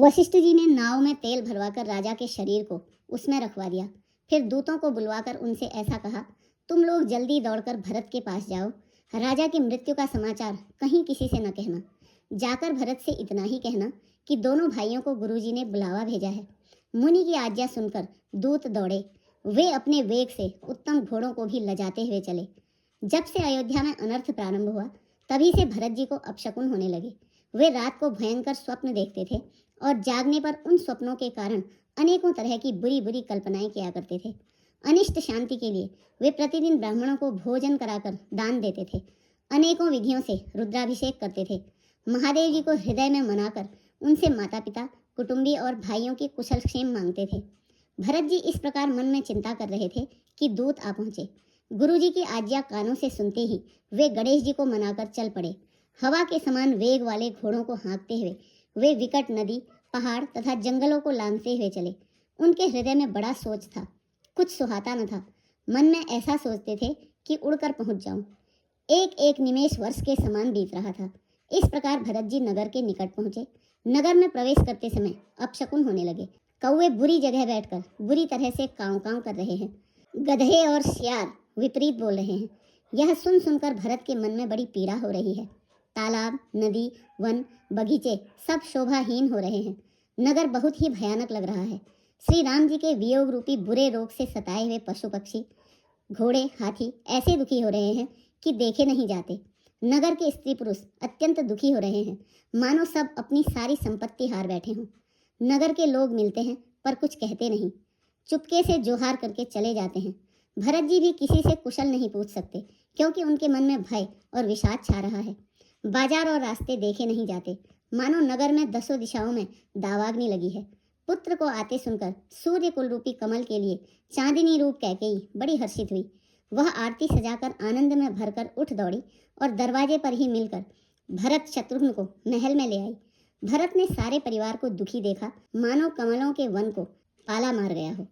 वशिष्ठ जी ने नाव में तेल भरवाकर राजा के शरीर को उसमें रखवा दिया। फिर दूतों को बुलवाकर उनसे ऐसा कहा, तुम लोग जल्दी दौड़कर भरत के पास जाओ। राजा की मृत्यु का समाचार कहीं किसी से न कहना। जाकर भरत से इतना ही कहना कि दोनों भाइयों को गुरुजी ने बुलावा भेजा है। मुनि की आज्ञा सुनकर दूत दौड़े। वे अपने वेग से उत्तम घोड़ों को भी लजाते हुए चले। जब से अयोध्या में अनर्थ प्रारंभ हुआ, तभी से भरत जी को अपशकुन होने लगे। वे रात को भयंकर स्वप्न देखते थे और जागने पर उन स्वप्नों के कारण अनेकों तरह की बुरी बुरी कल्पनाएं किया करते थे। अनिष्ट शांति के लिए वे प्रतिदिन ब्राह्मणों को भोजन कराकर दान देते थे। अनेकों विधियों से रुद्राभिषेक करते थे। महादेव जी को हृदय में मनाकर उनसे माता पिता, कुटुंबी और भाइयों की कुशल क्षेम मांगते थे। भरत जी इस प्रकार मन में चिंता कर रहे थे कि दूत आ पहुंचे। गुरु जी की आज्ञा कानों से सुनते ही वे गणेश जी को मनाकर चल पड़े। हवा के समान वेग वाले घोड़ों को हाँकते हुए वे विकट नदी, पहाड़ तथा जंगलों को लांघते हुए चले। उनके हृदय में बड़ा सोच था, कुछ सुहाता न था। मन में ऐसा सोचते थे कि उड़कर पहुंच जाऊं। एक एक निमेष वर्ष के समान बीत रहा था। इस प्रकार भरत जी नगर के निकट पहुंचे। नगर में प्रवेश करते समय अपशकुन होने लगे। कौवे बुरी जगह बैठकर बुरी तरह से कांव कांव कर रहे हैं। गधे और सियार विपरीत बोल रहे हैं। यह सुन सुनकर भरत के मन में बड़ी पीड़ा हो रही है। तालाब, नदी, वन, बगीचे सब शोभाहीन हो रहे हैं। नगर बहुत ही भयानक लग रहा है। श्री राम जी के वियोग रूपी बुरे रोग से सताए हुए पशु पक्षी, घोड़े, हाथी ऐसे दुखी हो रहे हैं कि देखे नहीं जाते। नगर के स्त्री पुरुष अत्यंत दुखी हो रहे हैं, मानो सब अपनी सारी संपत्ति हार बैठे हों। नगर के लोग मिलते हैं पर कुछ कहते नहीं, चुपके से जोहार करके चले जाते हैं। भरत जी भी किसी से कुशल नहीं पूछ सकते, क्योंकि उनके मन में भय और विषाद छा रहा है। बाजार और रास्ते देखे नहीं जाते, मानो नगर में दसों दिशाओं में दावाग्नि लगी है। पुत्र को आते सुनकर सूर्य कुल रूपी कमल के लिए चांदनी रूप कैकेयी बड़ी हर्षित हुई। वह आरती सजाकर आनंद में भरकर उठ दौड़ी और दरवाजे पर ही मिलकर भरत शत्रुघ्न को महल में ले आई। भरत ने सारे परिवार को दुखी देखा, मानो कमलों के वन को पाला मार गया हो।